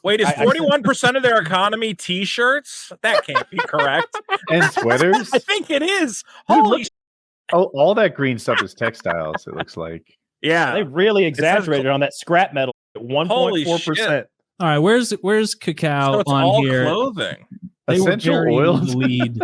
Wait, is 41% of their economy T-shirts? That can't be correct. And sweaters? I think it is. Dude, Holy look, all that green stuff is textiles, it looks like. yeah. They really exaggerated on that scrap metal at 1.4%. All right, where's cacao So it's on all here? clothing. They were Essential very oils. lead.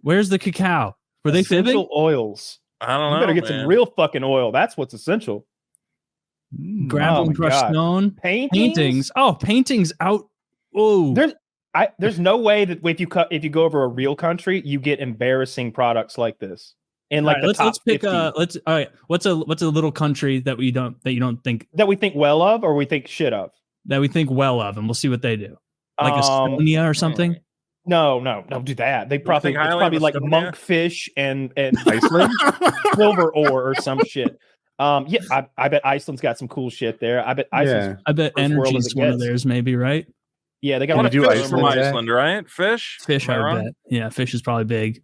Where's the cacao? Were they fibbing? Essential oils. I don't know. You better get man. some real fucking oil. That's what's essential. Gravel Oh and my crushed God. stone. Paintings. Oh, paintings out. Oh, There's no way that if you go over a real country, you get embarrassing products like this. And like let's pick 50 all right. What's a little country that you don't think that we think well of or we think shit of? that we think well of, and we'll see what they do. Like Estonia or something. No, don't do that. They probably think it's highly probably of like Estonia? monkfish and Iceland? silver ore or some shit. Yeah, I bet Iceland's got some cool shit there. I bet Iceland's I bet first world energy's as it one of gets. theirs, maybe, right? Yeah, they A got lot a of do fish Iceland, from Zach? Iceland, right? Fish? Fish, Am I I wrong? bet. Yeah, fish is probably big.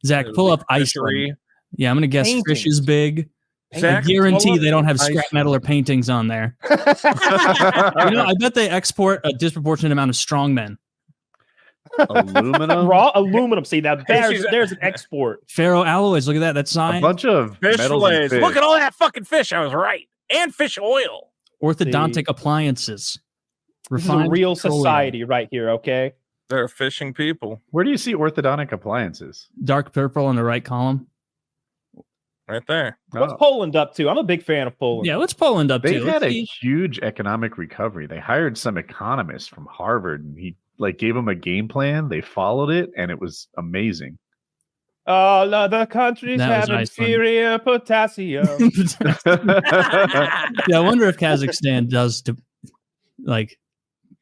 Zach, pull up Fishery. Iceland. Yeah, I'm gonna guess fish Paintings. is big. Zach, I guarantee pull up they don't have scrap Iceland. metal or paintings on there. I bet they export a disproportionate amount of strongmen. Aluminum? raw aluminum. See, now She's- there's an export. Ferroalloys. Look at that. That's A science. bunch of Fish metals and fillets. fish. Look at all that fucking fish. I was right. And fish oil. Orthodontic appliances. This is a Refined real petroleum. society right here, okay? They're fishing people. Where do you see orthodontic appliances? Dark purple in the right column. Right there. What's Oh. Poland up to? I'm a big fan of Poland. Yeah, what's Poland up They to? had Let's a see. huge economic recovery. They hired some economist from Harvard, and he gave them a game plan. They followed it, and it was amazing. All other countries That was have Iceland. inferior potassium. Yeah, I wonder if Kazakhstan does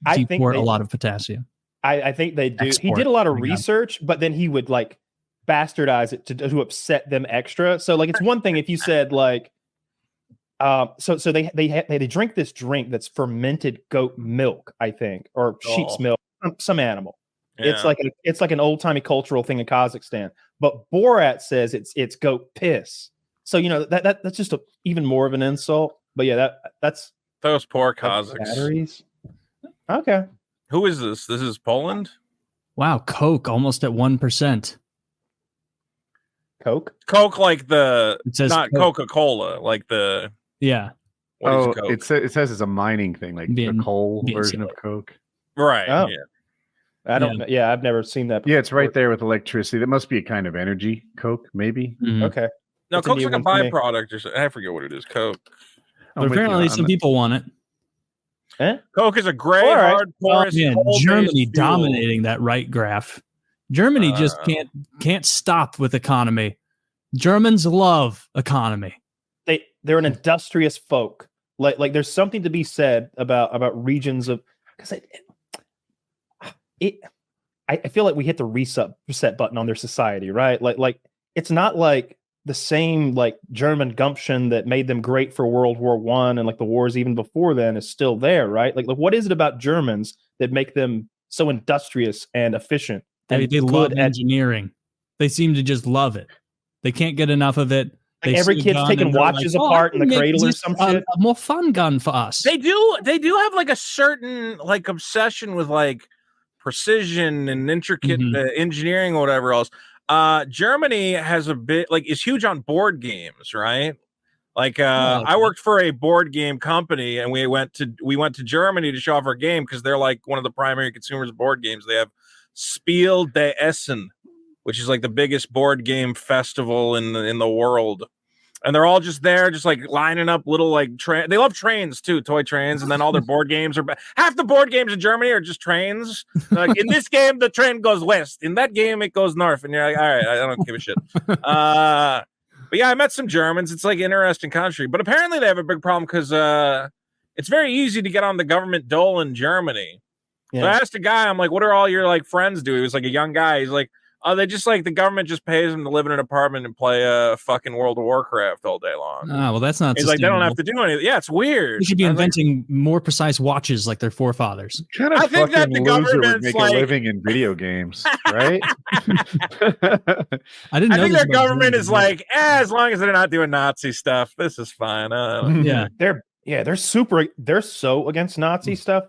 I think deport they- a lot of potassium. I think they do. He Export. did a lot of Oh my God. research, but then he would like bastardize it to upset them extra. So like it's one thing if you said like so they drink this drink that's fermented goat milk, I think, or sheep's Oh. milk, some animal. Yeah. It's like an old-timey cultural thing in Kazakhstan. But Borat says it's goat piss. So that's just even more of an insult. But yeah, that's Those poor Kazakhs. batteries. Okay. Who is this? This is Poland? Wow, Coke almost at 1%. Coke. Coke like the It says not Coke. Coca-Cola, like the Yeah, what is Oh, Coke? it says it's a mining thing, like Being- the coal being version of silly. Coke. right. Oh. Yeah. I don't know. Yeah, I've never seen that. Yeah, it's right before. there with electricity. That must be a kind of energy, Coke, maybe. Mhm. Okay. No, That's a Coke's new like a one for me. byproduct or something. I forget what it is. Coke. But I'm with you apparently on some that. people want it. Coke is a gray, All right. hard, porous, Man, coal-based Germany fuel. dominating that right graph. Germany just Uh. can't stop with economy. Germans love economy. They're an industrious folk. Like there's something to be said about regions of because I feel like we hit the reset button on their society, right? Like it's not like the same like German gumption that made them great for World War One and like the wars even before then is still there, right? Like what is it about Germans that make them so industrious and efficient? They And love good at engineering. They seem to just love it. They can't get enough of it. They every see a kid's gun taking and they're watches like, "Oh, apart I in the can make cradle or this some a shit." more fun gun for us. They do have like a certain like obsession with like precision and intricate engineering or whatever else. Germany has a bit like is huge on board games, right? Like I worked for a board game company and we went to Germany to show off our game because they're like one of the primary consumers of board games. They have Spiel des Essen, which is like the biggest board game festival in the world. And they're all just there, just like lining up little like train. They love trains too, toy trains. And then all their board games are half the board games in Germany are just trains. Like in this game, the train goes west. In that game, it goes north. And you're like, all right, I don't give a shit. But yeah, I met some Germans. It's like an interesting country. But apparently they have a big problem because it's very easy to get on the government dole in Germany. So I asked a guy, I'm like, what are all your like friends do? He was like a young guy. He's like, oh, they just like the government just pays them to live in an apartment and play fucking World of Warcraft all day long. Ah, well, that's not. He's like, they don't have to do anything. Yeah, it's weird. We should be I was like, inventing more precise watches like their forefathers. Kind of I think that fucking the loser would government's make like- a living in video games, right? I didn't know I think this their about government Germany. is like, as long as they're not doing Nazi stuff, this is fine. Yeah. They're so against Nazi stuff.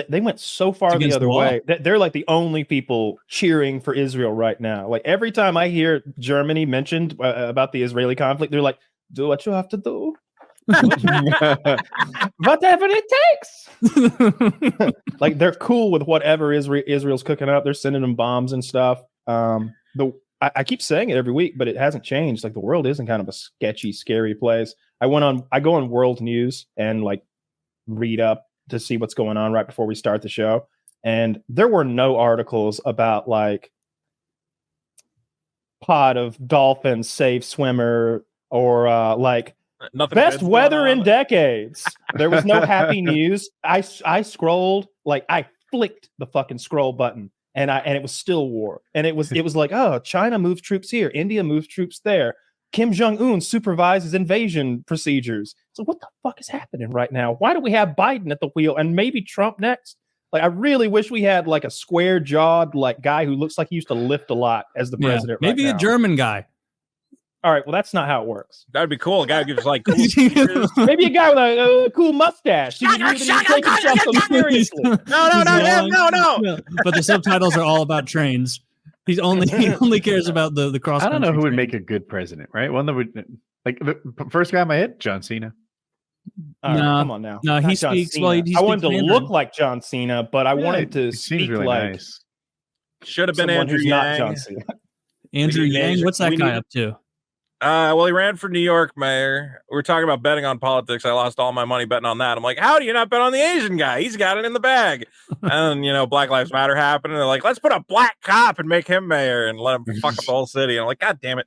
They went so far the against other the way that they're like the only people cheering for Israel right now. Like every time I hear Germany mentioned about the Israeli conflict, they're like, "Do what you have to do, whatever it takes." Like they're cool with whatever Israel's cooking up. They're sending them bombs and stuff. I keep saying it every week, but it hasn't changed. Like the world is in kind of a sketchy, scary place. I go on world news and like read up to see what's going on right before we start the show. And there were no articles about like pod of dolphins save swimmer or like Nothing best good's weather going on. in decades. There was no happy news. I scrolled, like I flicked the fucking scroll button and it was still war. And it was like, oh, China moves troops here, India moves troops there. Kim Jong-un supervises invasion procedures. So what the fuck is happening right now? Why do we have Biden at the wheel and maybe Trump next? Like, I really wish we had like a square-jawed like guy who looks like he used to lift a lot as the president. Maybe right a German guy. All right, well, that's not how it works. That'd be cool. A guy who gives like cool speeches. Maybe a guy with a cool mustache. He can take himself so seriously. No. But the subtitles are all about trains. He only cares about the cross. I don't know who would make a good president, right? One that would like the first guy in my head, John Cena. All right, come on now. No, he John speaks. Cena. Well, he I wanted to speaks look Mandarin. like John Cena, but I wanted to It seems speak really like nice. Should have been someone Andrew who's not John Yang. Cena. Andrew We need Yang. Asian- What's that we guy need- up to? Well, he ran for New York mayor. We were talking about betting on politics. I lost all my money betting on that. I'm like, how do you not bet on the Asian guy? He's got it in the bag. And, Black Lives Matter happened. And they're like, let's put a black cop and make him mayor and let him fuck up the whole city. And I'm like, God damn it.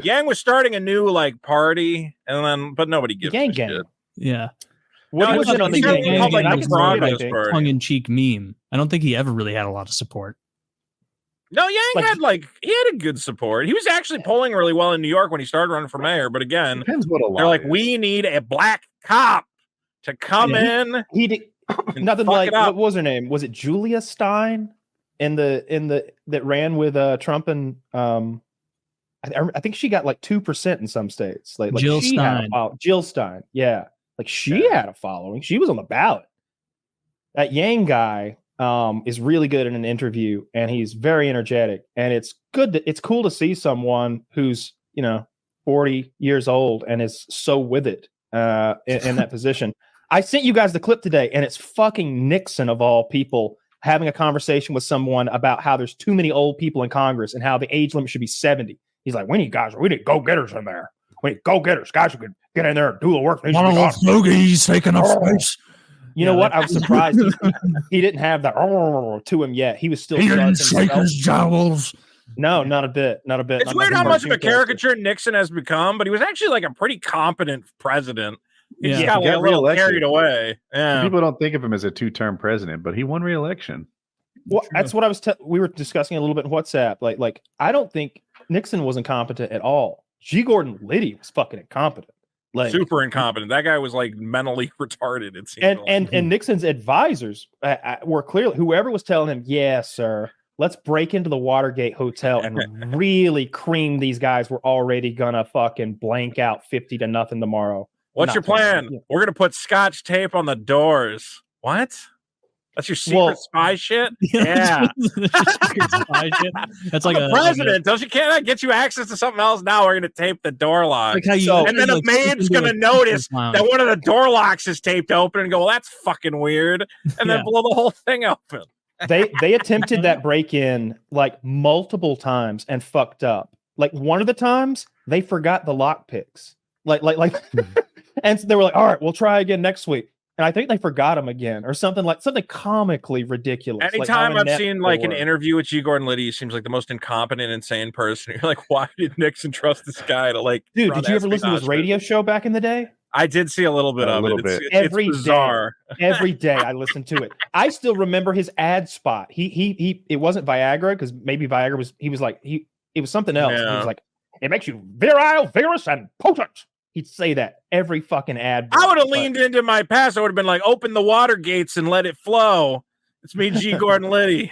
Yang was starting a new like party, but nobody gives Yang a Gang. shit. Yeah, What No, was it's it on the a Yang Gang? Republican I can see it, I Progress think. Party. tongue-in-cheek meme. I don't think he ever really had a lot of support. No, Yang Like- he had a good support. He was actually polling really well in New York when he started running for mayor. But again, Depends what a lot. they're like, we need a black cop to come in. He did and nothing fuck like it up. what was her name? Was it Julia Stein that ran with Trump and I think she got like 2% in some states. Like Jill she had a Stein. Jill Stein, yeah. Like she had a following. She was on the ballot. That Yang guy is really good in an interview and he's very energetic. And it's cool to see someone who's 40 years old and is so with it in that position. I sent you guys the clip today, and it's fucking Nixon of all people having a conversation with someone about how there's too many old people in Congress and how the age limit should be 70. He's like, we need go-getters in there. We need go-getters, guys who can get in there and do the work. One of those noogies taking up space. You know what? I was surprised he didn't have that to him yet. He was still jowls. No, not a bit. Not a bit. It's Not weird like how much of a cartoon character. caricature Nixon has become, but he was actually like a pretty competent president. He just Yeah. got He like, got a little reelected. carried away. Yeah. People don't think of him as a two-term president, but he won re-election. Well, that's what I was. We were discussing a little bit in WhatsApp. Like I don't think Nixon was incompetent at all. G. Gordon Liddy was fucking incompetent. Like Super incompetent. That guy was like mentally retarded. It seemed. and Nixon's advisors were clearly whoever was telling him, "Yeah, sir, let's break into the Watergate Hotel and really cream these guys. We're already gonna fucking blank out 50-0 tomorrow." What's your plan? Yeah. We're gonna put Scotch tape on the doors. What? That's your secret spy shit? Yeah. That's like I'm the president. Don't you can't I get you access to something else? Now we're gonna tape the door lock. Like how you, So- and then a maid's gonna notice that one of the door locks is taped open and go, well, that's fucking weird. And then blow the whole thing open. They attempted that break-in like multiple times and fucked up. Like one of the times they forgot the lock picks. Like and they were like, all right, we'll try again next week. And I think they forgot him again or something comically ridiculous. Anytime I've seen like an interview with G. Gordon Liddy, he seems like the most incompetent, insane person. You're like, why did Nixon trust this guy to like? Dude, did you ever listen to his radio show back in the day? I did see a little bit of it. It's Every bizarre. Every day I listened to it. I still remember his ad spot. He it wasn't Viagra because maybe Viagra was. He was like it was something else. Yeah. He was like, it makes you virile, vigorous, and potent. He'd say that every fucking ad. I would have leaned into my past. I would have been like, open the water gates and let it flow. It's me, G. Gordon Liddy.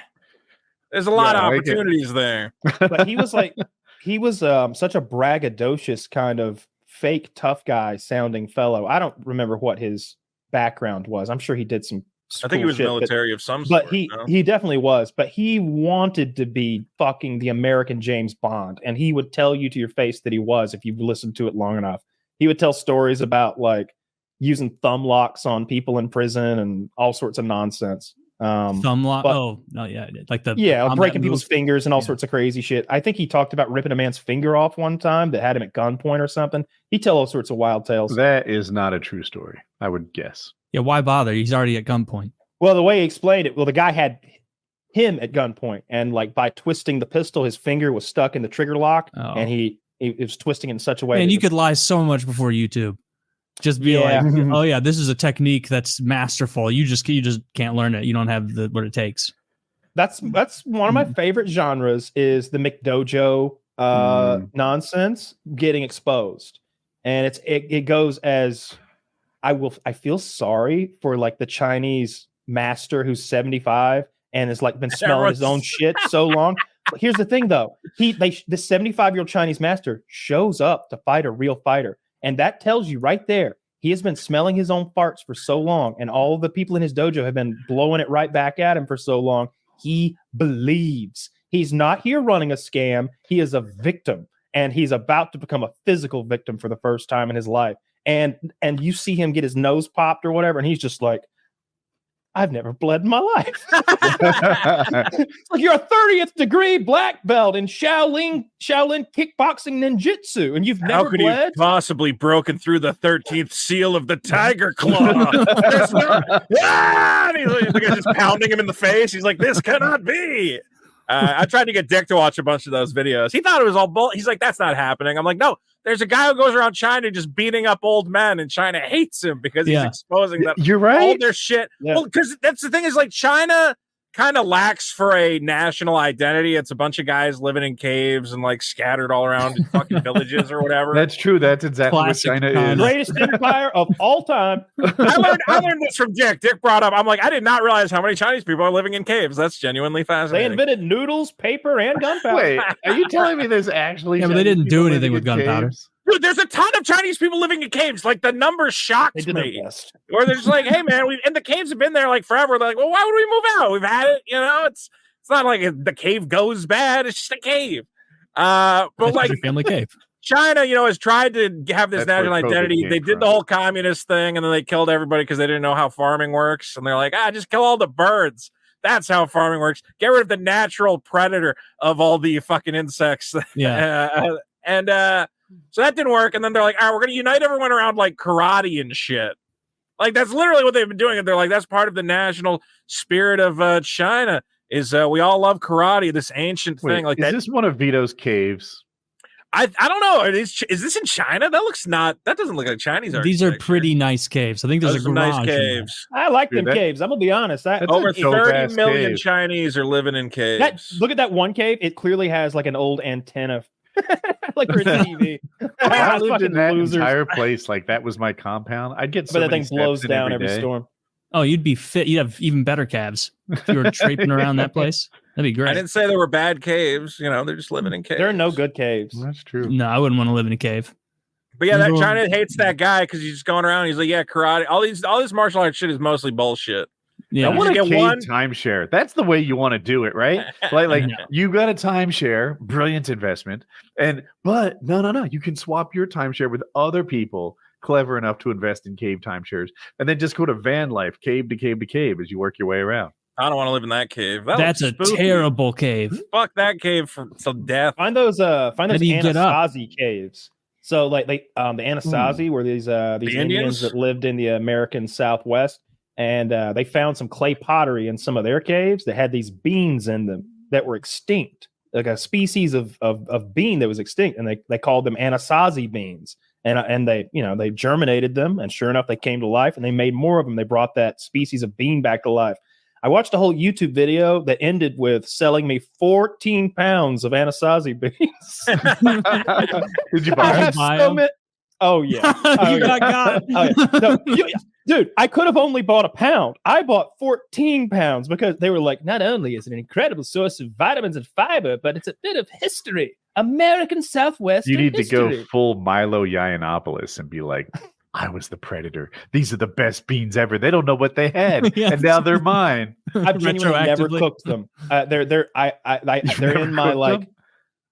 There's a lot of opportunities there. But he was such a braggadocious kind of fake tough guy sounding fellow. I don't remember what his background was. I'm sure he did some I think he was shit, military of some but sort. he definitely was. But he wanted to be fucking the American James Bond, and he would tell you to your face that he was if you listened to it long enough. He would tell stories about like using thumb locks on people in prison and all sorts of nonsense. Thumb lock. but- Oh, no, yeah, like the breaking people's fingers and all Yeah. sorts of crazy shit. I think he talked about ripping a man's finger off one time that had him at gunpoint or something. He tell all sorts of wild tales. That is not a true story, I would guess. Yeah, why bother? He's already at gunpoint. Well, the way he explained it, the guy had him at gunpoint, and like by twisting the pistol, his finger was stuck in the trigger lock, Oh. and he was twisting in such a way. Man, that you the- could lie so much before YouTube. Just be Yeah. like, oh yeah, this is a technique that's masterful. You just can't learn it. You don't have what it takes. That's one of my favorite genres is the McDojo nonsense getting exposed, and it goes as I feel sorry for like the Chinese master who's 75 and has like been smelling his own shit so long. But here's the thing though, this 75-year-old Chinese master shows up to fight a real fighter, and that tells you right there he has been smelling his own farts for so long, and all the people in his dojo have been blowing it right back at him for so long. He believes he's not here running a scam. He is a victim, and he's about to become a physical victim for the first time in his life. And you see him get his nose popped or whatever, and he's just like, I've never bled in my life. It's like you're a 30th degree black belt in Shaolin kickboxing ninjutsu, and you've never How could bled? you possibly broken through the 13th seal of the tiger claw? There's no- Ah! And the guy's just pounding him in the face. He's like, this cannot be. I tried to get Dick to watch a bunch of those videos. He thought it was all bull. He's like, that's not happening. I'm like, no, there's a guy who goes around China just beating up old men, and China hates him because he's exposing that You're right. all their shit. Yeah. Well, because that's the thing is like China kind of lacks for a national identity. It's a bunch of guys living in caves and like scattered all around in fucking villages or whatever. That's true. That's exactly Classic what China China. is. Greatest empire of all time. I learned this from Dick. Dick brought up, I'm like, I did not realize how many Chinese people are living in caves. That's genuinely They fascinating. invented noodles, paper, and gunpowder. Wait, are you telling me there's actually? Yeah, but they Chinese didn't do people anything living with in gunpowder. caves? Dude, there's a ton of Chinese people living in caves. Like the numbers They shocked did their me. best. Or they're just like, hey man, and the caves have been there like forever. They're like, well, why would we move out? We've had it, you know. It's not like the cave goes bad. It's just a cave. But It's like your family cave. China, you know, has tried to have this That's where national COVID identity. came They did from. the whole communist thing, and then they killed everybody because they didn't know how farming works. And they're like, just kill all the birds. That's how farming works. Get rid of the natural predator of all the fucking insects. Yeah. So that didn't work. And then they're like, all right, we're going to unite everyone around like karate and shit. Like that's literally what they've been doing. And they're like, that's part of the national spirit of China is we all love karate, this ancient Wait, thing. Like is that. this one of Vito's caves? I don't know. Is this in China? That doesn't look like Chinese These are architecture. pretty nice caves. I think there's Those a are garage. nice in there. caves. I like Dude, them caves. I'm gonna be honest. That's Over a dope 30 ass million cave. Chinese are living in caves. Look at that one cave. It clearly has like an old antenna, like for a TV. If I lived Fucking in that losers. entire place, like that was my compound, I'd get so But that many thing blows steps in down every day. storm. Oh, you'd be fit. You'd have even better calves if you were traipsing around that place. That'd be I great. didn't say there were bad caves. You know, they're just living in caves. There are no good caves. That's true. No, I wouldn't want to live in a cave. But yeah, that Well- China hates that guy because he's just going around. He's like, yeah, karate. All this martial arts shit is mostly bullshit. Yeah. I want You a get cave one- timeshare. That's the way you want to do it, right? Like No. you got a timeshare, brilliant investment, but no, you can swap your timeshare with other people clever enough to invest in cave timeshares, and then just go to van life, cave to cave to cave, as you work your way around. I don't want to live in that cave. That's a looks spooky. terrible cave. Fuck that cave for some death. Find those How do you get up? Anasazi caves. So like the Anasazi were these Indians Indians? that lived in the American Southwest, and they found some clay pottery in some of their caves that had these beans in them that were extinct, like a species of bean that was extinct, and they called them Anasazi beans. And they germinated them, and sure enough, they came to life, and they made more of them. They brought that species of bean back to life. I watched a whole YouTube video that ended with selling me 14 pounds of Anasazi beans. Did you I buy have it? buy so them? many. Oh yeah. Oh, You yeah. got got. Oh, yeah. No, dude, I could have only bought a pound. I bought 14 pounds because they were like, not only is it an incredible source of vitamins and fiber, but it's a bit of history. American Southwest. You need to history. go full Milo Yiannopoulos and be like, I was the predator. These are the best beans ever. They don't know what they had, Yeah. and now they're mine. I've genuinely never Retroactively. cooked them. They're never in my cooked like. them?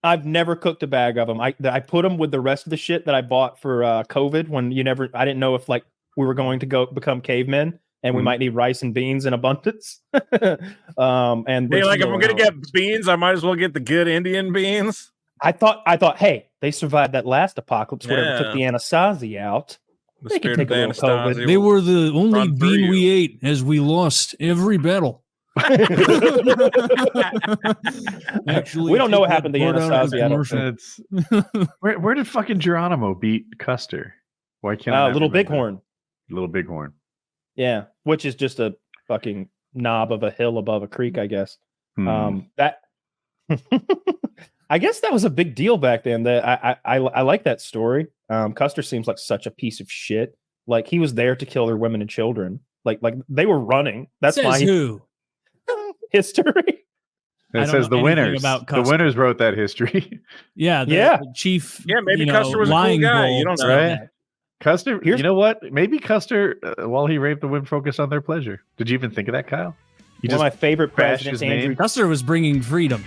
I've never cooked a bag of them. I put them with the rest of the shit that I bought for COVID when I didn't know if like we were going to go become cavemen and we might need rice and beans in abundance. And Hey, like if I'm gonna get beans, I might as well get the good Indian beans. I thought, hey, they survived that last apocalypse. Whatever took the Anasazi out. The They can spirit take of a little COVID. Anastasia They will were the only run through bean you. we ate as we lost every battle. Actually, We don't know what take happened to that part out of the Anasazi, I don't commercial. That's where did fucking Geronimo beat Custer? Why can't I not Little remember? Bighorn. Little Bighorn. Yeah, which is just a fucking knob of a hill above a creek, I guess. That I guess that was a big deal back then. That I like that story. Custer seems like such a piece of shit. Like he was there to kill their women and children. Like they were running. That's Says my who? history. I It don't says know the anything winners. about The Custer. winners wrote that history. Yeah, Yeah. the chief. Yeah, maybe Custer was a cool lying guy. bull You don't know. said Right? that. Custer, Here's- you know what? Maybe Custer, while he raped the women, focused on their pleasure. Did you even think of that, Kyle? You One of my favorite bashed presidents, his name? Andrew. Custer was bringing freedom.